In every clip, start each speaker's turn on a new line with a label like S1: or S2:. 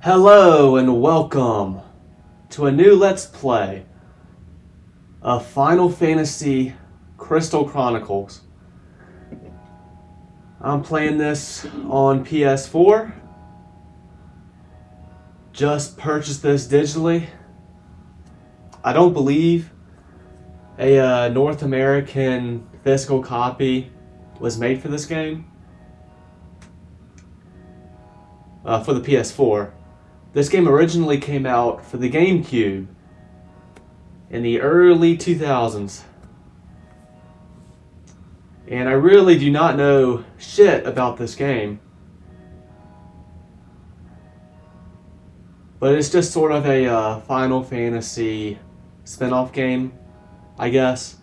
S1: Hello and welcome to a new Let's Play of Final Fantasy Crystal Chronicles. I'm playing this on PS4. Just purchased this digitally. I don't believe a North American physical copy was made for this game. For the PS4. This game originally came out for the GameCube in the early 2000s. And I really do not know shit about this game. But it's just sort of a Final Fantasy spin-off game, I guess.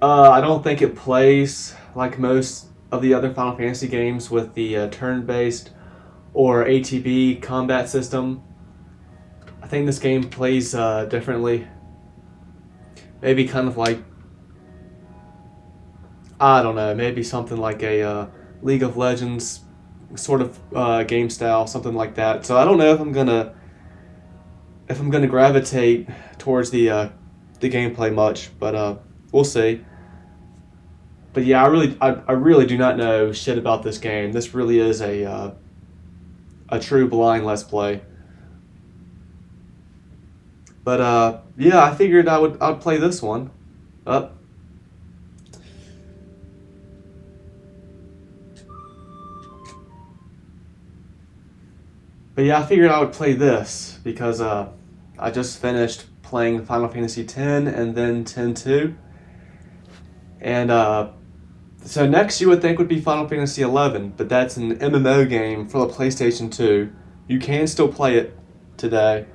S1: I don't think it plays like most of the other Final Fantasy games with the turn-based or ATB combat system. I think this game plays differently. Maybe kind of like, I don't know, maybe something like a League of Legends sort of game style, something like that. So I don't know if I'm gonna gravitate towards the gameplay much, but we'll see. But yeah, I really do not know shit about this game. This really is a true blind Let's Play. But yeah, I figured I'd play this one. Up. But yeah, I figured I would play this because I just finished playing Final Fantasy X and then X-2. And so next you would think would be Final Fantasy XI, but that's an MMO game for the PlayStation 2. You can still play it today.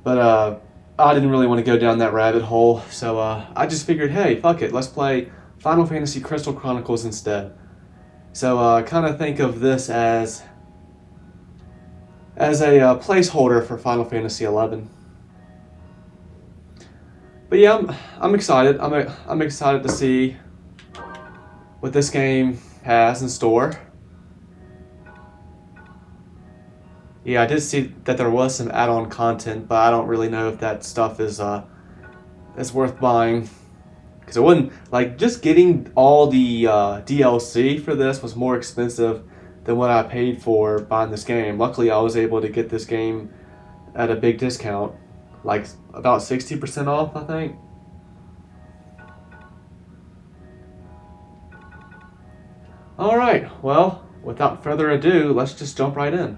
S1: But I didn't really want to go down that rabbit hole, so I just figured, hey, fuck it, let's play Final Fantasy Crystal Chronicles instead. So kind of think of this as a placeholder for Final Fantasy XI. But yeah, I'm excited. I'm excited to see what this game has in store. Yeah, I did see that there was some add-on content, but I don't really know if that stuff is worth buying. Because it wouldn't, like, just getting all the DLC for this was more expensive than what I paid for buying this game. Luckily, I was able to get this game at a big discount, like about 60% off, I think. Alright, well, without further ado, let's just jump right in.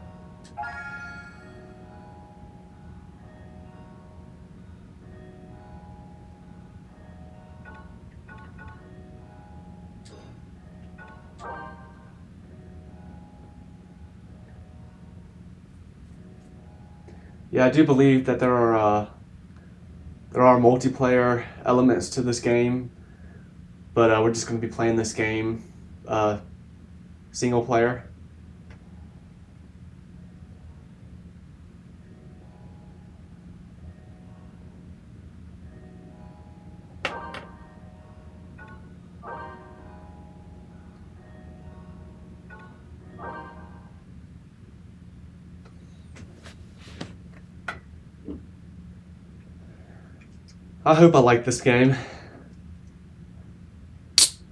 S1: Yeah, I do believe that there are multiplayer elements to this game, but we're just going to be playing this game single player. I hope I like this game.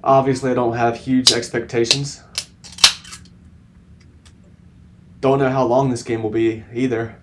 S1: Obviously, I don't have huge expectations. Don't know how long this game will be either.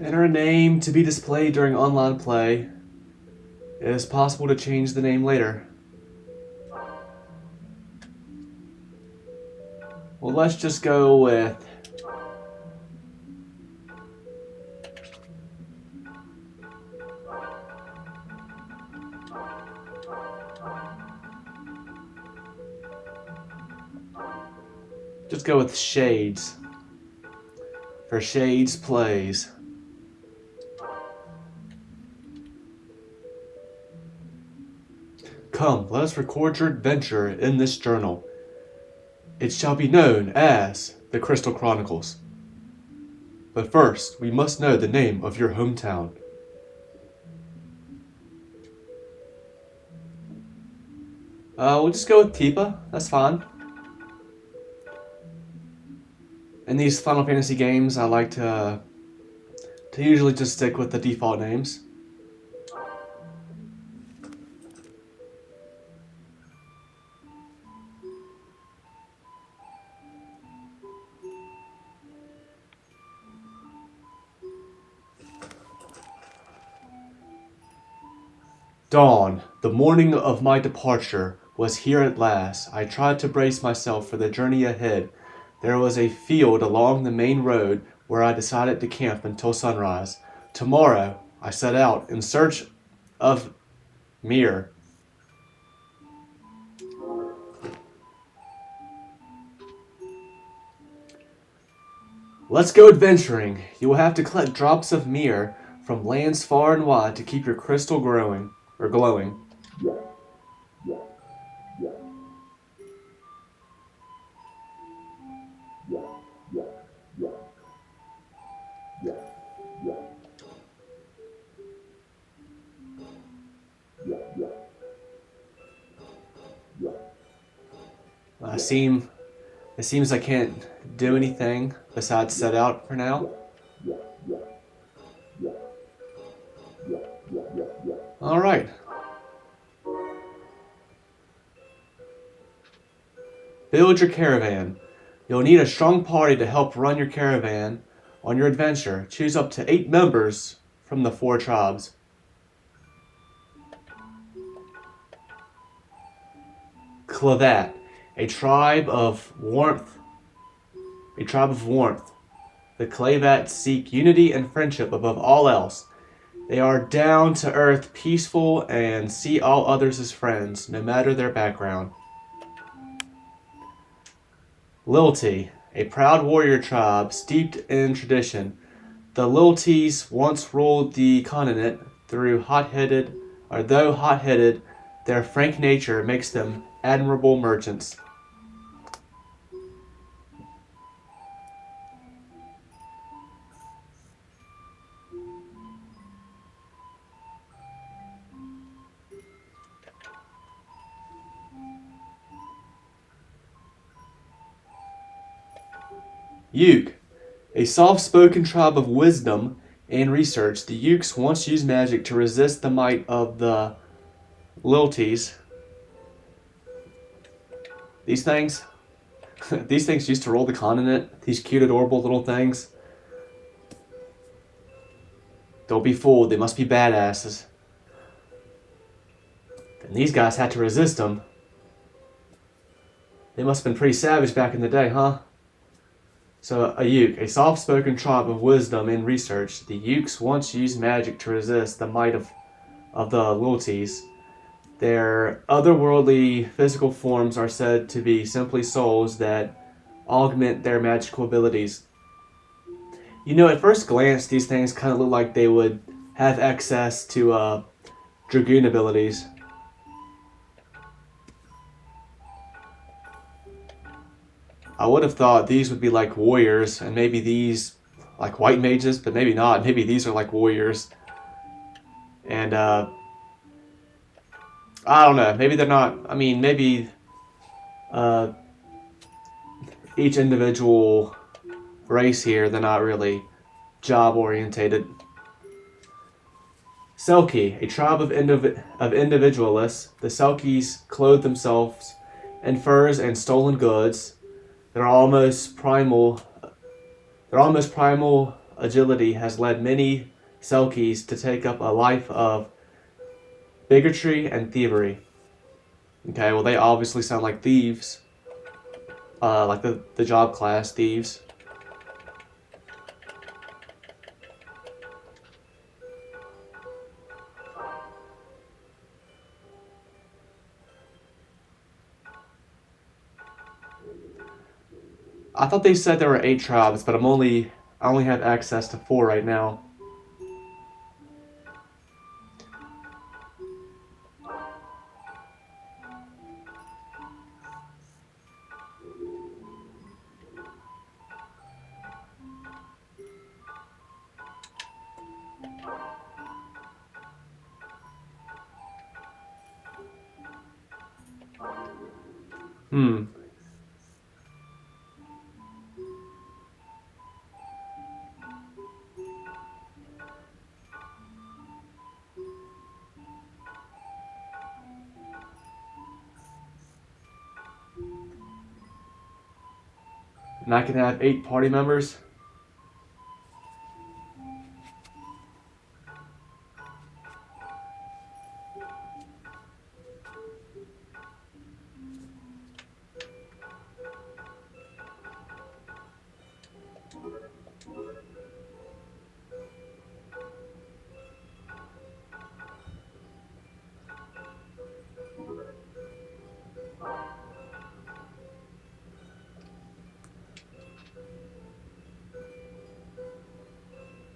S1: Enter a name to be displayed during online play. It is possible to change the name later. Well, let's just go with... Just go with Shades. For Shades Plays. Come, let us record your adventure in this journal. It shall be known as the Crystal Chronicles. But first, we must know the name of your hometown. We'll just go with Tipa. That's fine. In these Final Fantasy games, I like to usually just stick with the default names. Dawn, the morning of my departure, was here at last. I tried to brace myself for the journey ahead. There was a field along the main road where I decided to camp until sunrise. Tomorrow, I set out in search of Mir. Let's go adventuring. You will have to collect drops of Mir from lands far and wide to keep your crystal glowing. It seems I can't do anything besides set out for now. Alright. Build your caravan. You'll need a strong party to help run your caravan on your adventure. Choose up to 8 members from the 4 tribes. Clavat, a tribe of warmth. The Clavat seek unity and friendship above all else. They are down to earth, peaceful, and see all others as friends, no matter their background. Lilti, a proud warrior tribe steeped in tradition. The Liltis once ruled the continent. Though hot-headed, their frank nature makes them admirable merchants. Yuke, a soft-spoken tribe of wisdom and research. The Ukes once used magic to resist the might of the Liltis. These things used to rule the continent. These cute, adorable little things. Don't be fooled. They must be badasses. And these guys had to resist them. They must have been pretty savage back in the day, huh? So, a Uke, a soft-spoken tribe of wisdom and research. The Ukes once used magic to resist the might of the Liltis. Their otherworldly physical forms are said to be simply souls that augment their magical abilities. You know, at first glance, these things kind of look like they would have access to Dragoon abilities. I would have thought these would be like warriors, and maybe these like white mages, but maybe not. Maybe these are like warriors. And, I don't know. Maybe they're not. I mean, maybe each individual race here, they're not really job-orientated. Selkie, a tribe of individualists. The Selkies clothe themselves in furs and stolen goods. They're almost primal agility has led many Selkies to take up a life of bigotry and thievery. Okay, well, they obviously sound like thieves. Like the job class, thieves. I thought they said there were 8 tribes, but I only have access to 4 right now. Hmm. And I can have 8 party members.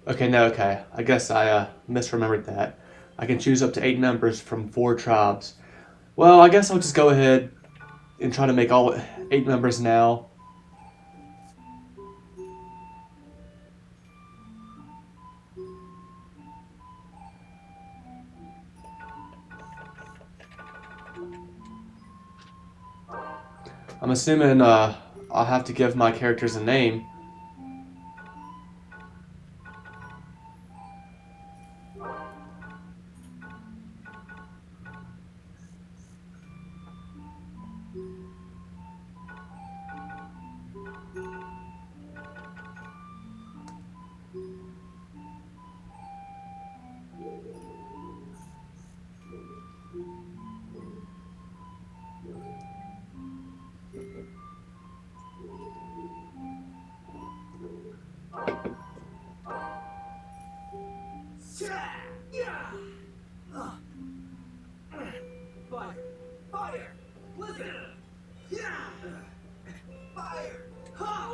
S1: Okay, no, okay. I guess I misremembered that. I can choose up to 8 members from 4 tribes. Well, I guess I'll just go ahead and try to make all 8 members now. I'm assuming I'll have to give my characters a name.
S2: Fire! Fire! Blizzard! Fire!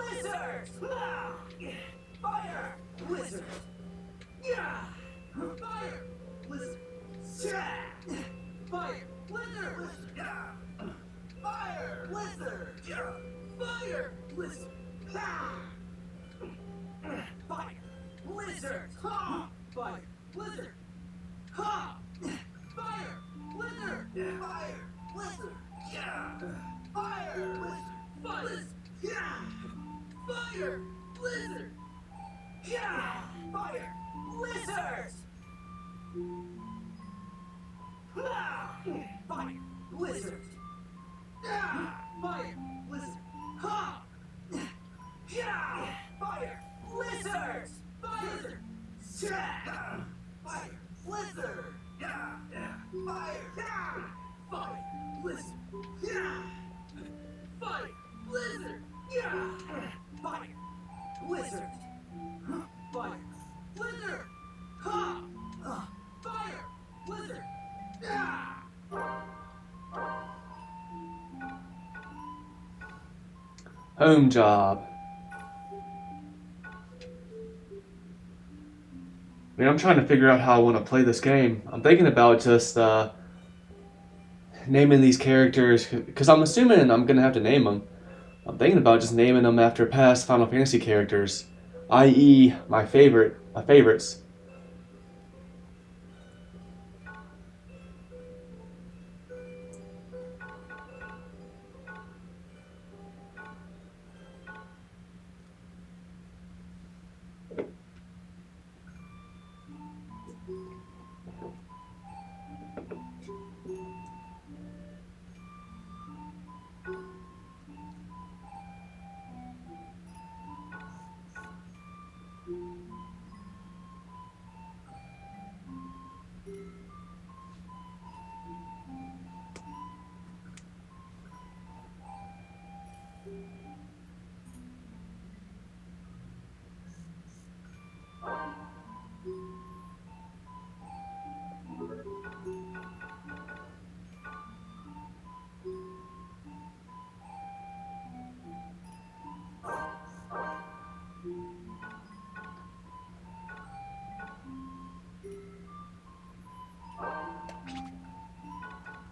S2: Blizzard! Fire! Blizzard! Fire! Blizzard! Fire! Blizzard! Fire! Blizzard! Fire! Blizzard! Fire! Blizzard! Fire! Blizzard! Ha! Fire! Blizzard! Fire! Blizzard! Fire! Blizzard! Fire! Blizzard! Fire! Blizzard! Fire! Blizzard! Fire! Blizzard! Ha! Fire! Blizzard! Fire! Fire! Blizzard! Fire! Fire! Blizzard! Fire! Blizzard! Fire! Blizzard! Fire! Blizzard! Ha! Fire! Blizzard!
S1: Home job. I mean, I'm trying to figure out how I want to play this game. I'm thinking about just naming these characters because I'm assuming I'm gonna have to name them. I'm thinking about just naming them after past Final Fantasy characters, i.e., my favorites.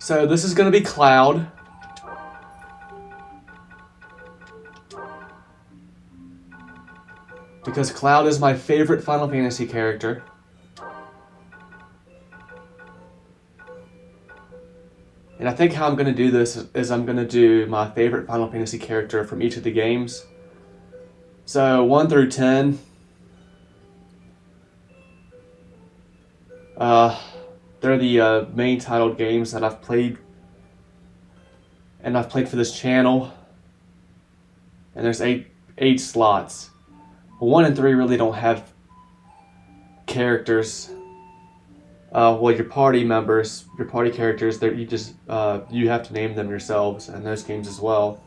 S1: So this is going to be Cloud. Because Cloud is my favorite Final Fantasy character. And I think how I'm going to do this is I'm going to do my favorite Final Fantasy character from each of the games. So 1 through 10. They're the main titled games that I've played. And I've played for this channel. And there's eight slots. 1 and 3 really don't have characters. Well, your party members, your party characters, you just you have to name them yourselves in those games as well.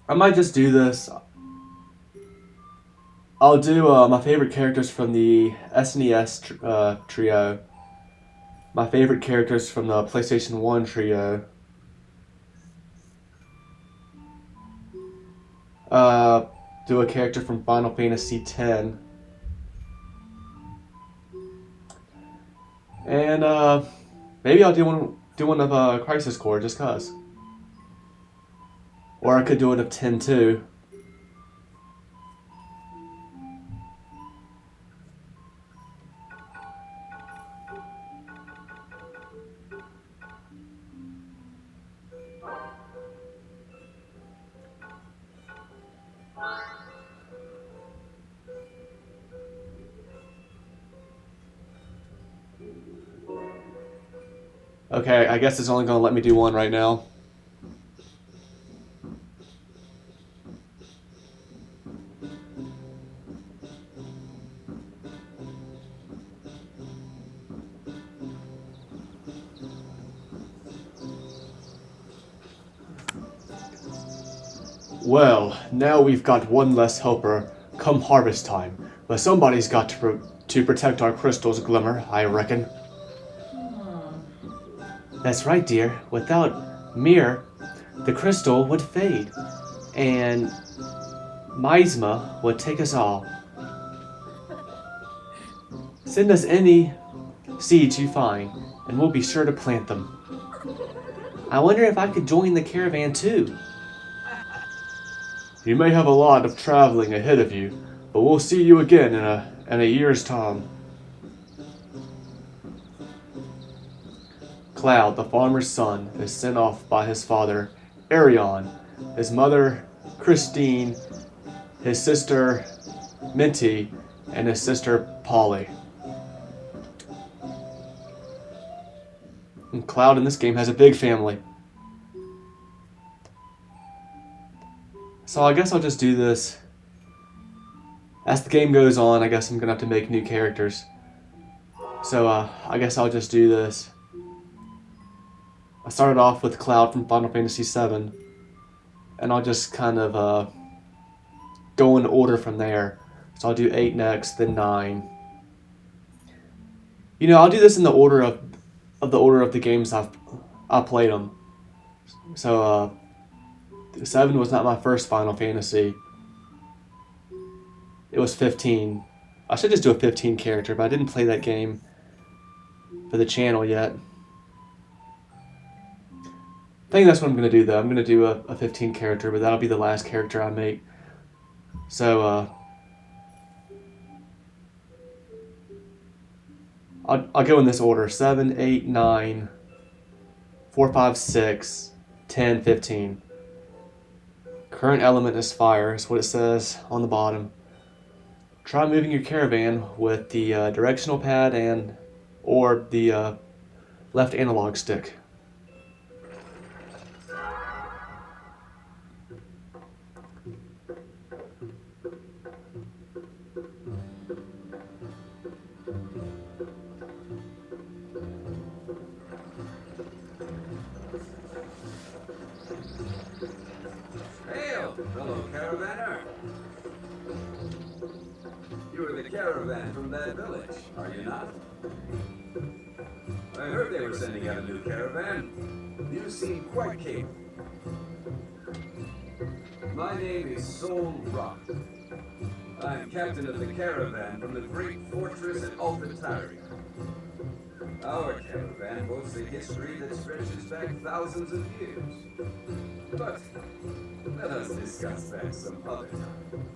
S1: I might just do this. I'll do my favorite characters from the SNES trio, my favorite characters from the PlayStation 1 trio, do a character from Final Fantasy X, and maybe I'll do one of Crisis Core just cause. Or I could do it of 10 too. Okay, I guess it's only going to let me do one right now. Well, now we've got one less helper come harvest time, but somebody's got to protect our crystal's glimmer, I reckon. That's right, dear. Without Mir, the crystal would fade, and Miasma would take us all. Send us any seeds you find, and we'll be sure to plant them. I wonder if I could join the caravan too. You may have a lot of traveling ahead of you, but we'll see you again in a year's time. Cloud, the farmer's son, is sent off by his father, Arion, his mother, Christine, his sister, Minty, and his sister, Polly. And Cloud in this game has a big family. So I guess I'll just do this. As the game goes on, I guess I'm going to have to make new characters. So I guess I'll just do this. I started off with Cloud from Final Fantasy VII, and I'll just kind of go in order from there. So I'll do 8 next, then 9. You know, I'll do this in the order of the games I've played them. So 7 was not my first Final Fantasy. It was 15. I should just do a 15 character, but I didn't play that game for the channel yet. I think that's what I'm going to do, though. I'm going to do a 15 character, but that'll be the last character I make. So, I'll go in this order. 7, 8, 9, 4, 5, 6, 10, 15. Current element is fire, is what it says on the bottom. Try moving your caravan with the directional pad or the left analog stick.
S2: Hail, fellow caravaner. You are the caravan from that village, are you not? I heard they were sending out a new caravan. You seem quite capable. My name is Sol Rock. I am captain of the caravan from the great fortress at Alphatari. Our caravan boasts a history that stretches back thousands of years. But let us discuss that some other time.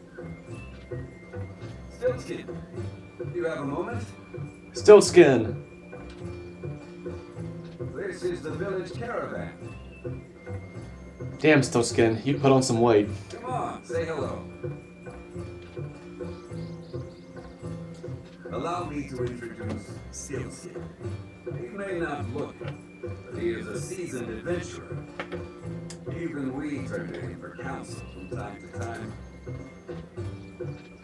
S2: Stiltskin, do you have a moment?
S1: Stiltskin.
S2: This is the village caravan.
S1: Damn, Stiltskin, you put on some weight.
S2: Come on, say hello. Allow me to introduce Stiltskin. He may not look it, but he is a seasoned adventurer. Even we turn to him for counsel from time to time.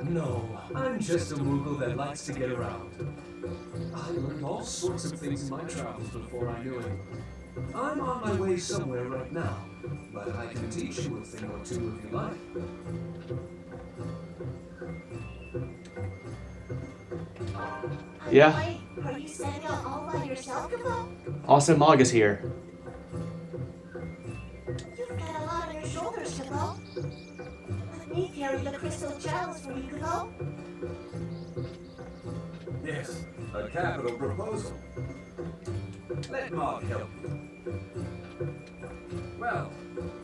S3: No, I'm just a Moogle that likes to get around. I learned all sorts of things in my travels before I knew him. I'm on my way somewhere right now, but I can teach you a thing or two if you like.
S1: Yeah.
S4: Wait, are you setting out all by yourself, Tipa?
S1: Also, Mog is here.
S4: You've got a lot on your shoulders, Tipa. Let me carry the crystal chalice for you, Tipa.
S2: Yes, a capital proposal. Let Mog help you. Well,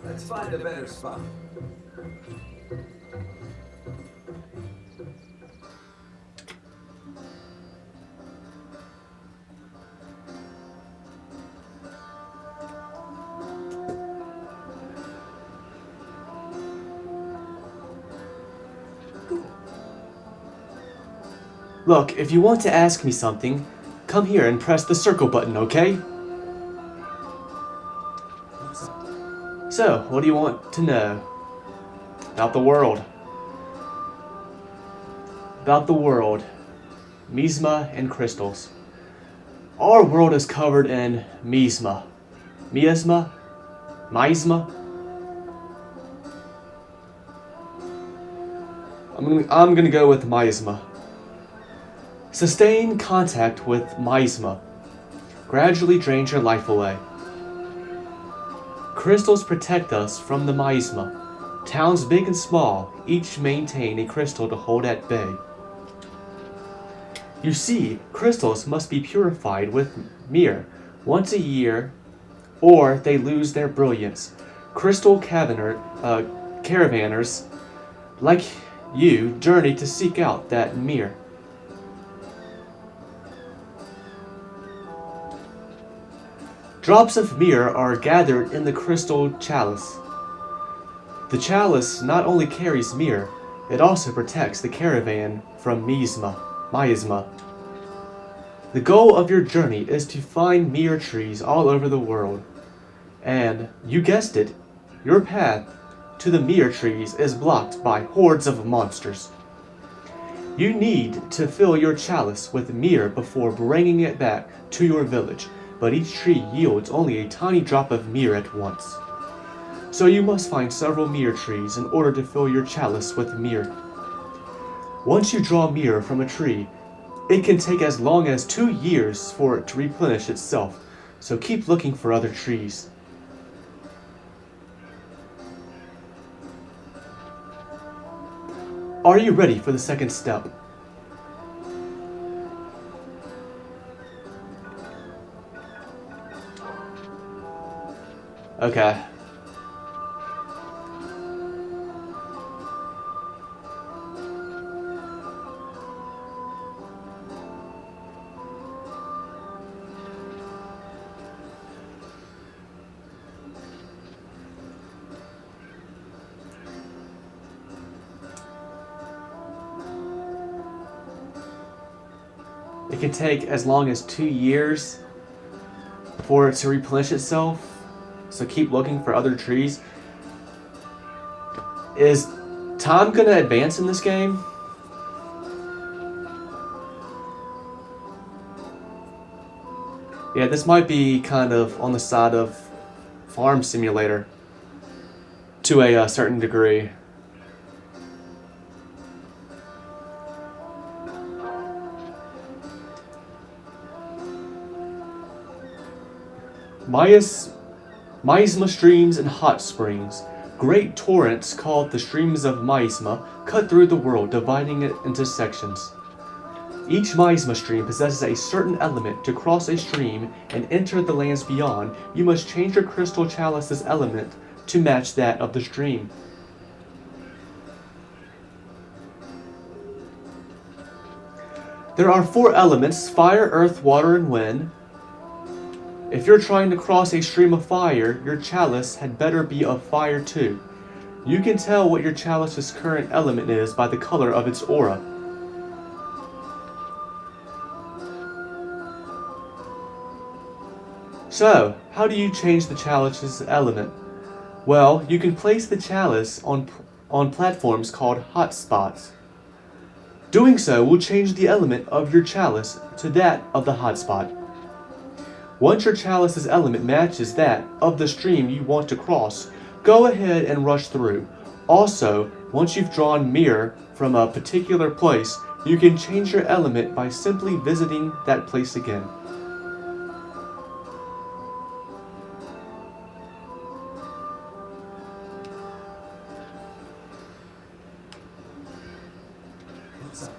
S2: let's find a better spot.
S1: Look, if you want to ask me something, come here and press the circle button, okay?
S3: What's up?
S1: So, what do you want to know? About the world. About the world. Miasma and crystals. Our world is covered in miasma. Miasma? Miasma? I'm gonna go with miasma. Sustain contact with miasma. Gradually drains your life away. Crystals protect us from the miasma. Towns big and small each maintain a crystal to hold at bay. You see, crystals must be purified with mirror once a year or they lose their brilliance. Crystal caravanners like you journey to seek out that mirror. Drops of mirror are gathered in the crystal chalice. The chalice not only carries mirror, it also protects the caravan from miasma. The goal of your journey is to find mirror trees all over the world. And, you guessed it, your path to the mirror trees is blocked by hordes of monsters. You need to fill your chalice with mirror before bringing it back to your village, but each tree yields only a tiny drop of mirror at once. So you must find several mirror trees in order to fill your chalice with mirror. Once you draw mirror from a tree, it can take as long as 2 years for it to replenish itself, so keep looking for other trees. Are you ready for the second step? Okay. It can take as long as 2 years for it to replenish itself. So keep looking for other trees. Is time gonna advance in this game? Yeah, this might be kind of on the side of Farm Simulator to a certain degree. Miasma streams and hot springs. Great torrents called the streams of miasma cut through the world, dividing it into sections. Each miasma stream possesses a certain element. To cross a stream and enter the lands beyond, you must change your crystal chalice's element to match that of the stream. There are 4 elements: fire, earth, water, and wind. If you're trying to cross a stream of fire, your chalice had better be of fire too. You can tell what your chalice's current element is by the color of its aura. So, how do you change the chalice's element? Well, you can place the chalice on platforms called hotspots. Doing so will change the element of your chalice to that of the hotspot. Once your chalice's element matches that of the stream you want to cross, go ahead and rush through. Also, once you've drawn mirror from a particular place, you can change your element by simply visiting that place again.
S3: What's up?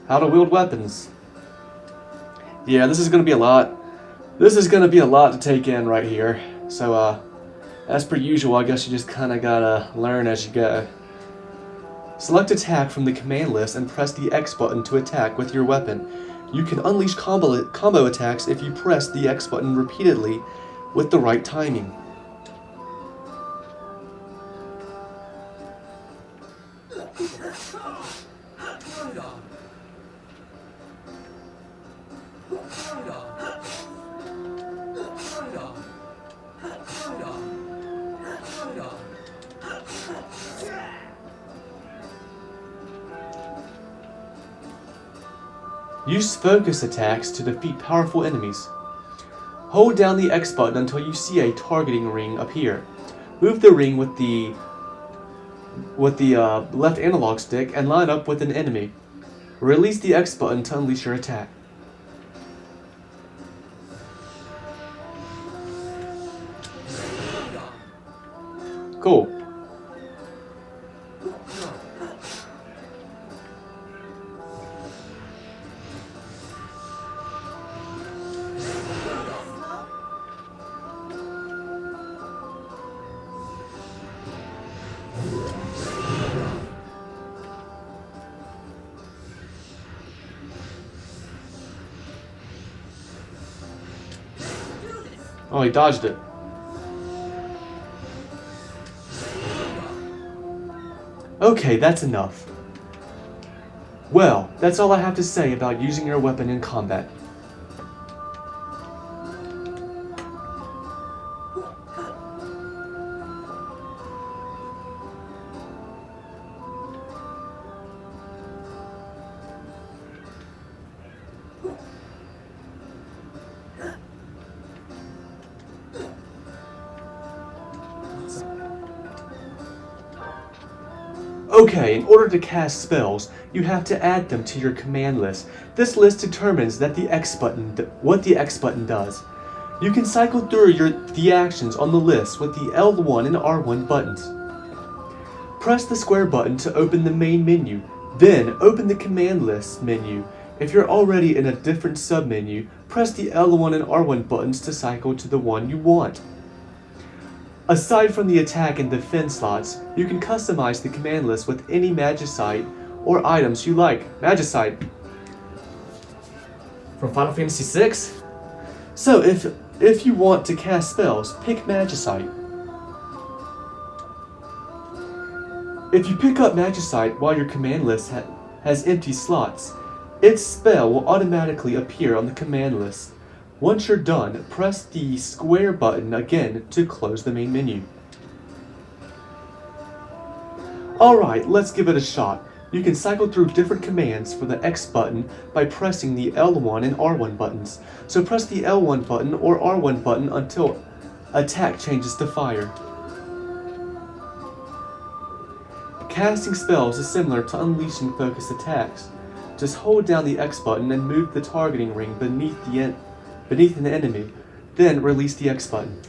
S1: How to wield weapons. Yeah, this is going to be a lot. This is going to be a lot to take in right here. So, as per usual, I guess you just kind of gotta learn as you go. Select attack from the command list and press the X button to attack with your weapon. You can unleash combo attacks if you press the X button repeatedly with the right timing.
S3: Right on. Right on. Right on. Right on. Right on.
S1: Use focus attacks to defeat powerful enemies. Hold down the X button until you see a targeting ring appear. Move the ring with the left analog stick and line up with an enemy. Release the X button to unleash your attack. Cool. Oh, he dodged it. Okay, that's enough. Well, that's all I have to say about using your weapon in combat. Okay, in order to cast spells, you have to add them to your command list. This list determines that what the X button does. You can cycle through the actions on the list with the L1 and R1 buttons. Press the square button to open the main menu, then open the command list menu. If you're already in a different submenu, press the L1 and R1 buttons to cycle to the one you want. Aside from the attack and defense slots, you can customize the command list with any magicite or items you like. Magicite from Final Fantasy VI? So if you want to cast spells, pick magicite. If you pick up magicite while your command list has empty slots, its spell will automatically appear on the command list. Once you're done, press the square button again to close the main menu. Alright, let's give it a shot. You can cycle through different commands for the X button by pressing the L1 and R1 buttons. So press the L1 button or R1 button until attack changes to fire. Casting spells is similar to unleashing focus attacks. Just hold down the X button and move the targeting ring beneath an enemy, then release the X button.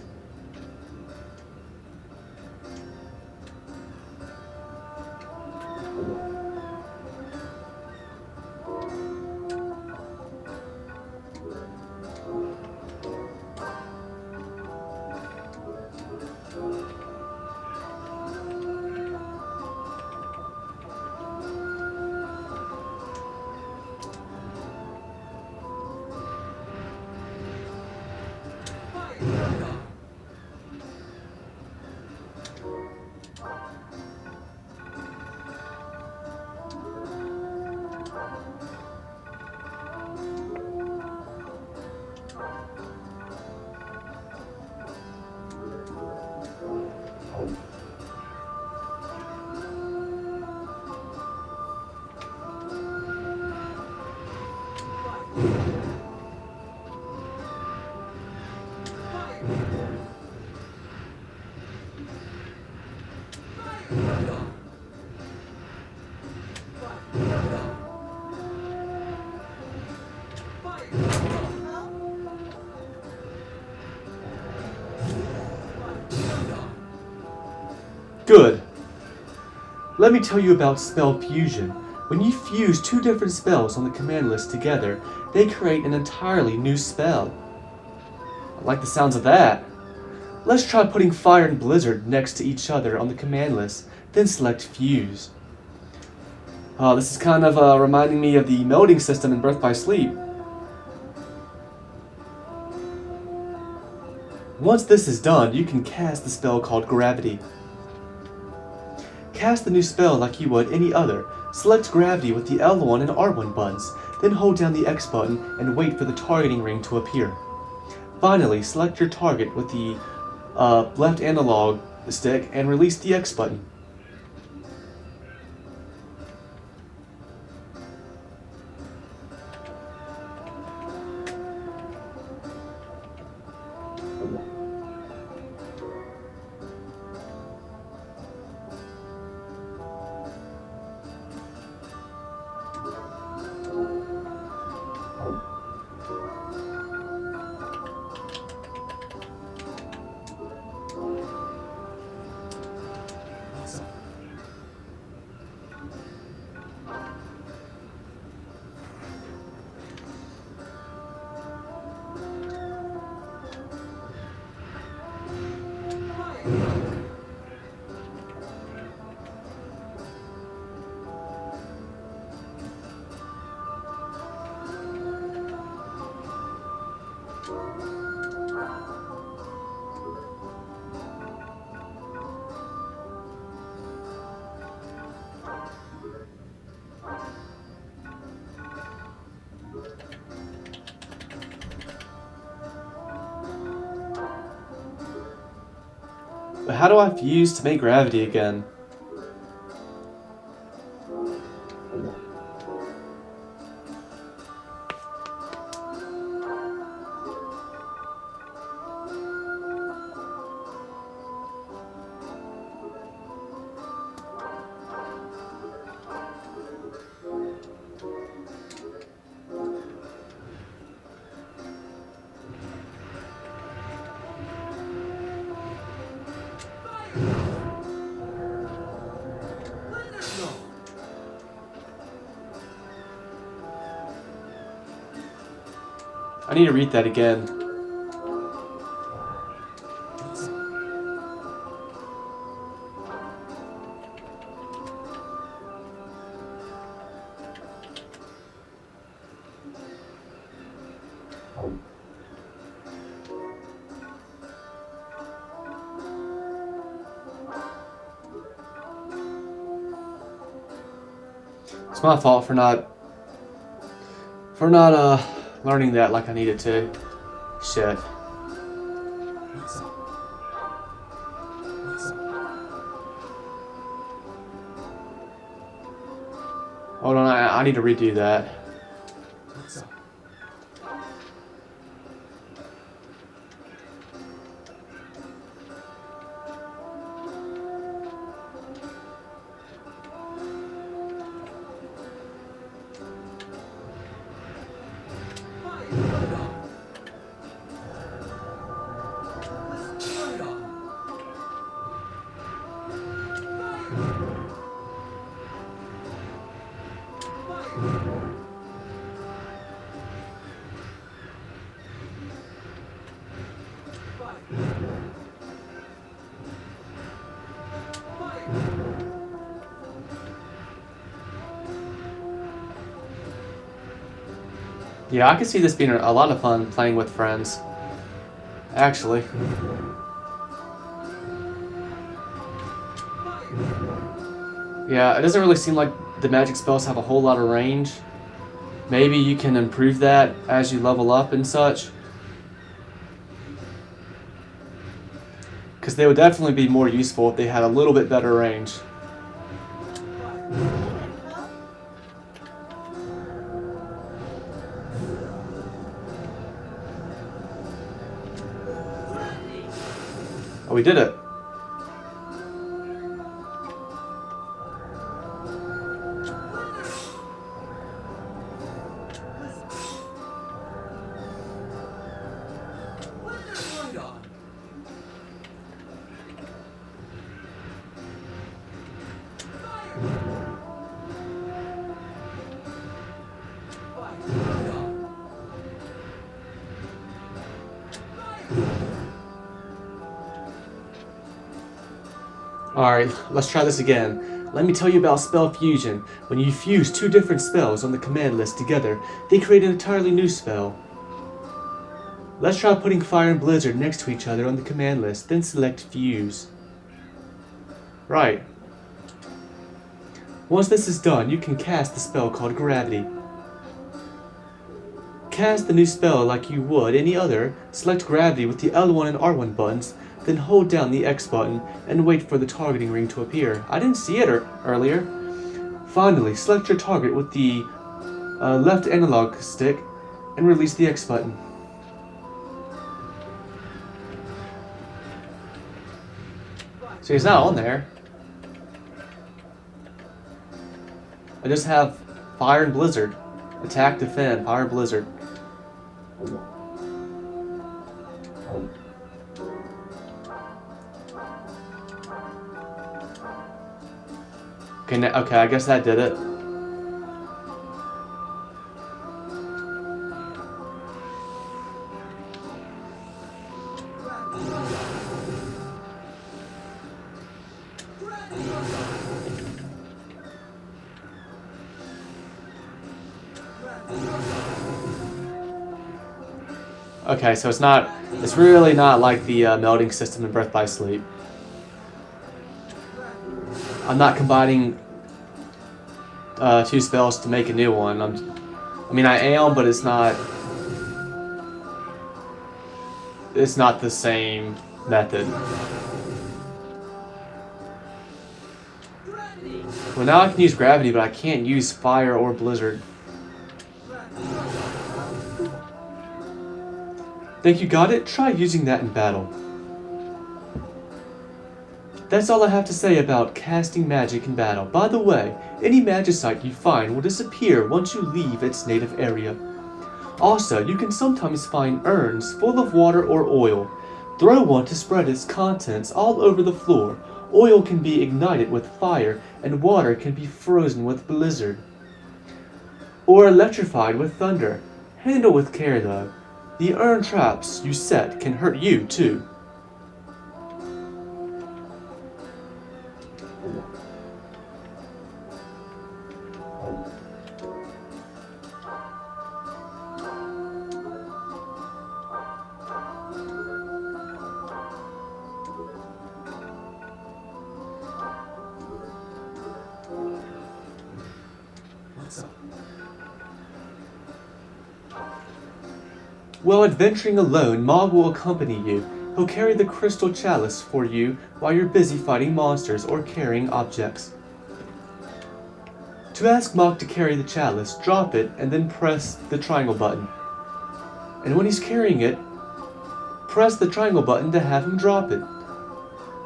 S1: Good. Let me tell you about spell fusion. When you fuse two different spells on the command list together, they create an entirely new spell. I like the sounds of that. Let's try putting Fire and Blizzard next to each other on the command list, then select Fuse. This is kind of reminding me of the melding system in Birth by Sleep. Once this is done, you can cast the spell called Gravity. Cast the new spell like you would any other. Select Gravity with the L1 and R1 buttons, then hold down the X button and wait for the targeting ring to appear. Finally, select your target with the left analog stick and release the X button. But how do I fuse to make gravity again? I need to read that again. It's my fault for not learning that like I needed to. Shit. Hold on, I need to redo that. Yeah, I could see this being a lot of fun playing with friends. Actually. Yeah, it doesn't really seem like the magic spells have a whole lot of range. Maybe you can improve that as you level up and such. Because they would definitely be more useful if they had a little bit better range. Oh, we did it.
S3: Right on.
S1: Alright, let's try this again. Let me tell you about spell fusion. When you fuse two different spells on the command list together, they create an entirely new spell. Let's try putting Fire and Blizzard next to each other on the command list, then select Fuse. Right. Once this is done, you can cast the spell called Gravity. Cast the new spell like you would any other, select Gravity with the L1 and R1 buttons, then hold down the X button and wait for the targeting ring to appear. I didn't see it earlier. Finally, select your target with the left analog stick and release the X button. So he's not on there. I just have Fire and Blizzard. Attack, defend, Fire, Blizzard. Okay, I guess that did it. Okay, so it's really not like the melding system in Birth by Sleep. I'm not combining two spells to make a new one. I mean, I am, but it's not the same method. Well, now I can use Gravity, but I can't use Fire or Blizzard. Think you got it? Try using that in battle. That's all I have to say about casting magic in battle. By the way, any magicite you find will disappear once you leave its native area. Also, you can sometimes find urns full of water or oil. Throw one to spread its contents all over the floor. Oil can be ignited with fire, and water can be frozen with blizzard. Or electrified with thunder. Handle with care though. The urn traps you set can hurt you too.
S3: What's up?
S1: While adventuring alone, Mog will accompany you. He'll carry the crystal chalice for you while you're busy fighting monsters or carrying objects. To ask Mog to carry the chalice, drop it and then press the triangle button. And when he's carrying it, press the triangle button to have him drop it.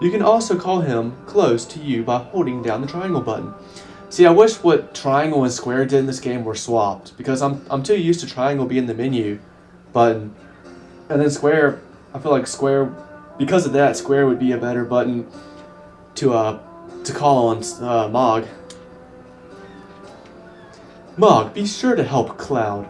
S1: You can also call him close to you by holding down the triangle button. See, I wish what triangle and square did in this game were swapped, because I'm too used to triangle being the menu button, and then square, I feel like square, because of that, square would be a better button to call on Mog. Mog, be sure to help Cloud.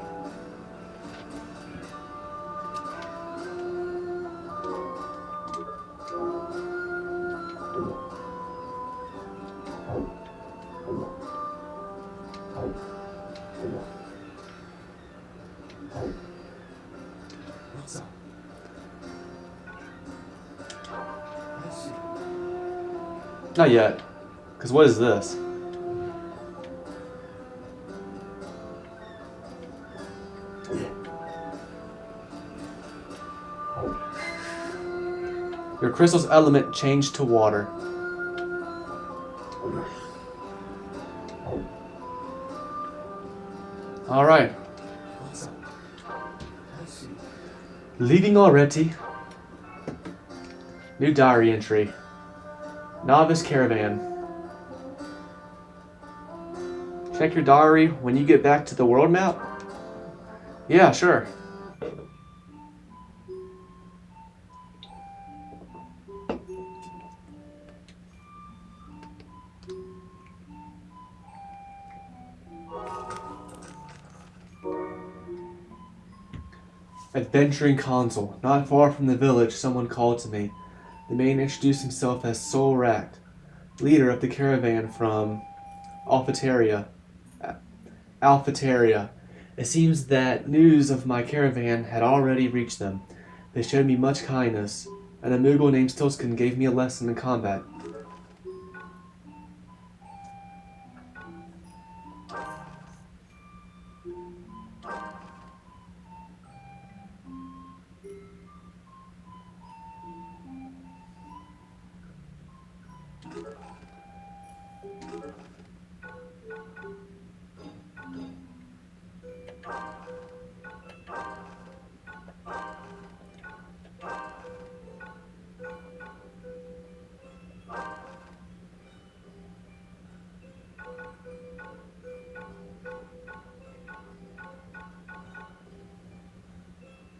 S3: What's up? I see.
S1: Not yet, because what is this? crystal's element changed to water. Alright.
S3: What's up? I see.
S1: Leaving already. New diary entry. Novice caravan. Check your diary when you get back to the world map? Yeah, sure. Adventuring consul. Not far from the village, someone called to me. The man introduced himself as Sol Rakt, leader of the caravan from Alphateria. Alphateria. It seems that news of my caravan had already reached them. They showed me much kindness, and a Moogle named Stilskin gave me a lesson in combat.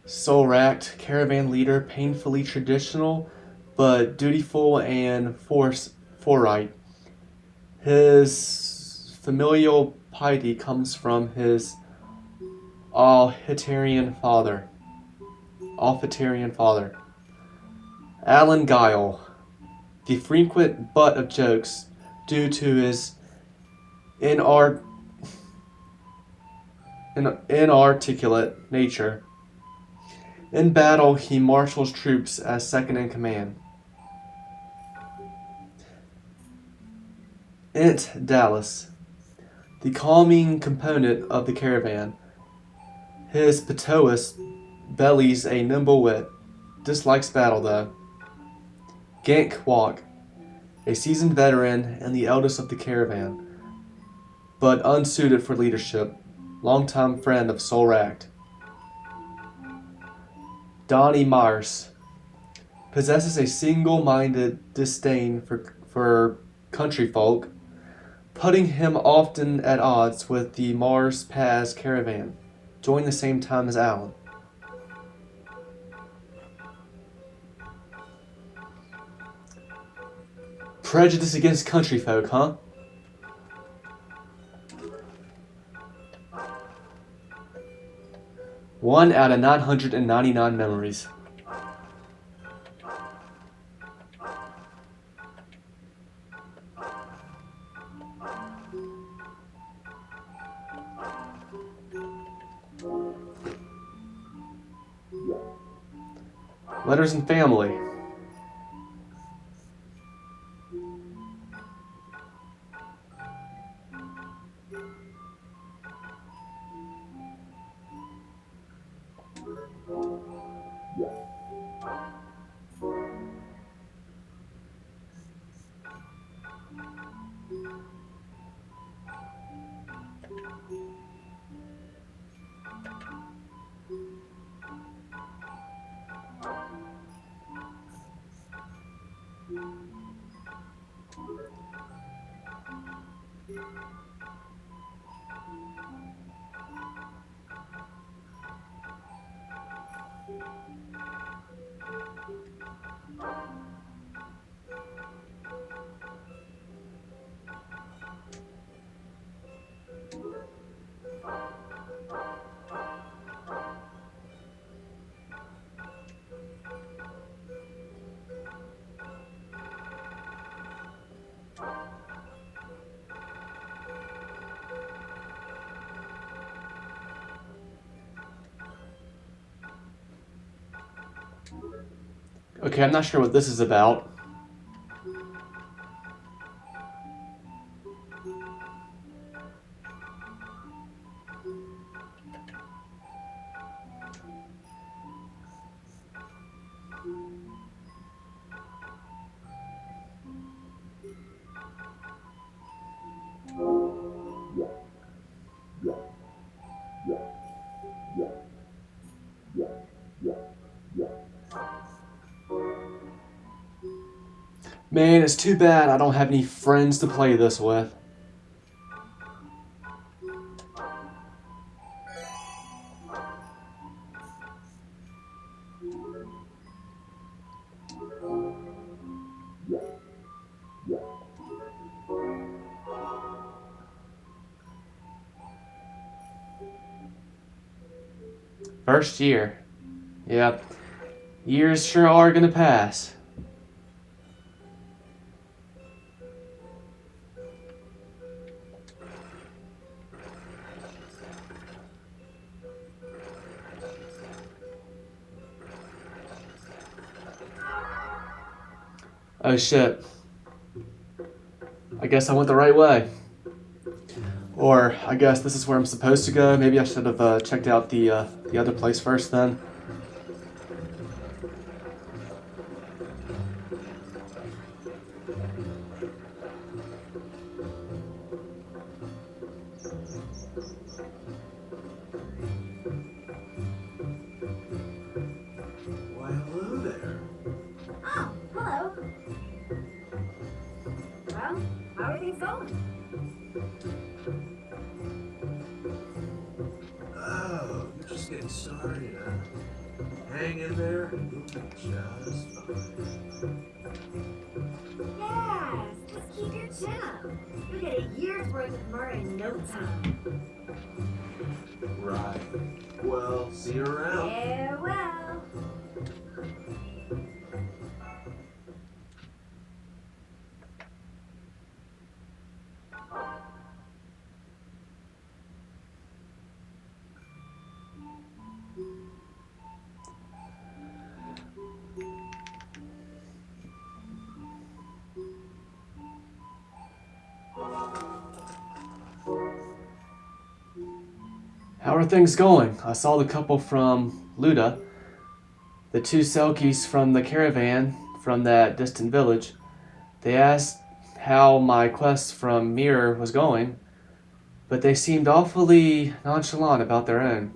S1: Sol Rakt, caravan leader, painfully traditional, but dutiful and forthright. His familial piety comes from his Alhitarian father. Alan Guile, the frequent butt of jokes due to his inarticulate nature. In battle, he marshals troops as second in command. Ent Dallas, the calming component of the caravan. His Patois bellies a nimble wit, dislikes battle though. Gank Walk, a seasoned veteran and the eldest of the caravan, but unsuited for leadership, longtime friend of Sol Rakt. Donnie Myers, possesses a single-minded disdain for country folk, putting him often at odds with the Mars Paz caravan, joined the same time as Alan. Prejudice against country folk, huh? One out of 999 memories. Letters and family. Okay, I'm not sure what this is about. Man, it's too bad I don't have any friends to play this with. First year. Yep. Years sure are gonna pass. Oh shit. I guess I went the right way. Or I guess this is where I'm supposed to go. Maybe I should have checked out the other place first then.
S3: Why, hello there.
S5: Oh, hello. Well, how are things going?
S3: Oh, you're just getting started, huh? Hang in there, you'll be just fine.
S5: Yes, just keep your chin up. You'll get a year's worth of myrrh in no time.
S3: Right. Well, see you around.
S5: Farewell.
S1: How are things going? I saw the couple from Luda, the two Selkies from the caravan from that distant village. They asked how my quest from Mirror was going, but they seemed awfully nonchalant about their own.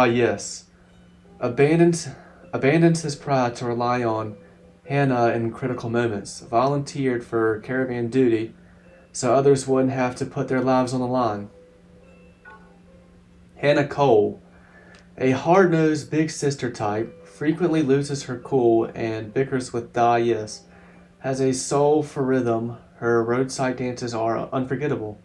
S1: Yes. Abandoned his pride to rely on Hannah in critical moments, volunteered for caravan duty so others wouldn't have to put their lives on the line. Hannah Cole, a hard-nosed big sister type, frequently loses her cool and bickers with Yes, has a soul for rhythm. Her roadside dances are unforgettable.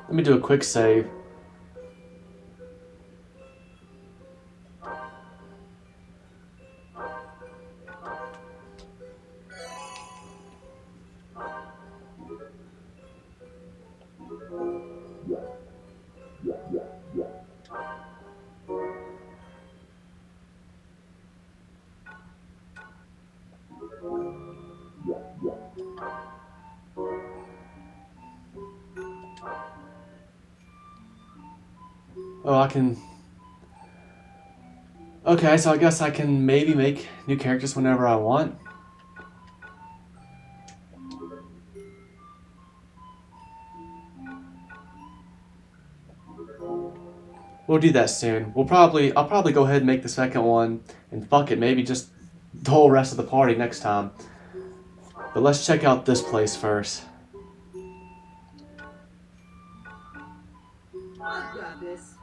S1: Let me do a quick save. Oh, I can. Okay, so I guess I can maybe make new characters whenever I want. We'll do that soon. I'll probably go ahead and make the second one, and fuck it, maybe just the whole rest of the party next time. But let's check out this place first.
S5: I've got this.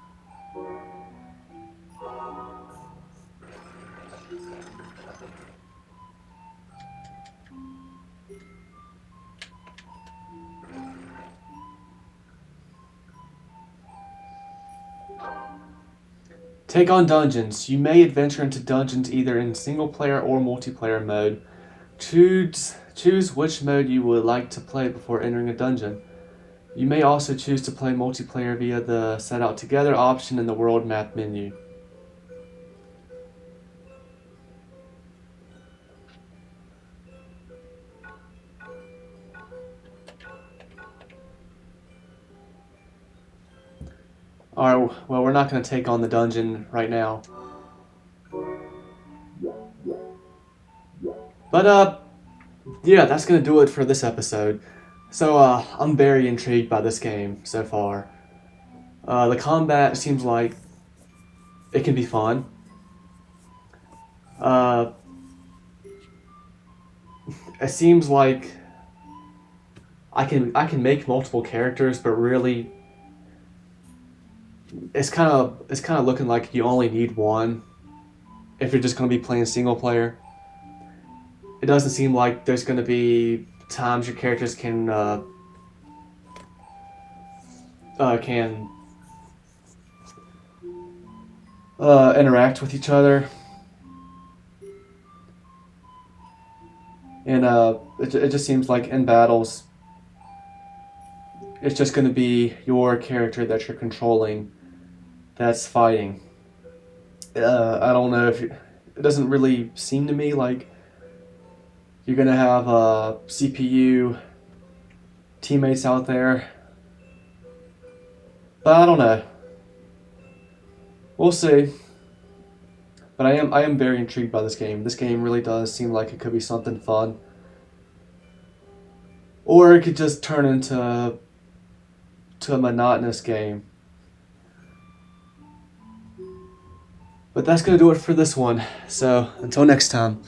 S1: Take on dungeons. You may adventure into dungeons either in single player or multiplayer mode. Choose which mode you would like to play before entering a dungeon. You may also choose to play multiplayer via the Set Out Together option in the world map menu. Alright, well, we're not going to take on the dungeon right now. But, yeah, that's going to do it for this episode. So, I'm very intrigued by this game so far. The combat seems like it can be fun. It seems like I can make multiple characters, but really, it's kind of looking like you only need one if you're just going to be playing single player. It doesn't seem like there's going to be times your characters can interact with each other, and it just seems like in battles, it's just going to be your character that you're controlling that's fighting. I don't know if it doesn't really seem to me like you're going to have CPU teammates out there. But I don't know. We'll see. But I am very intrigued by this game. This game really does seem like it could be something fun. Or it could just turn into a monotonous game. But that's going to do it for this one. So, until next time.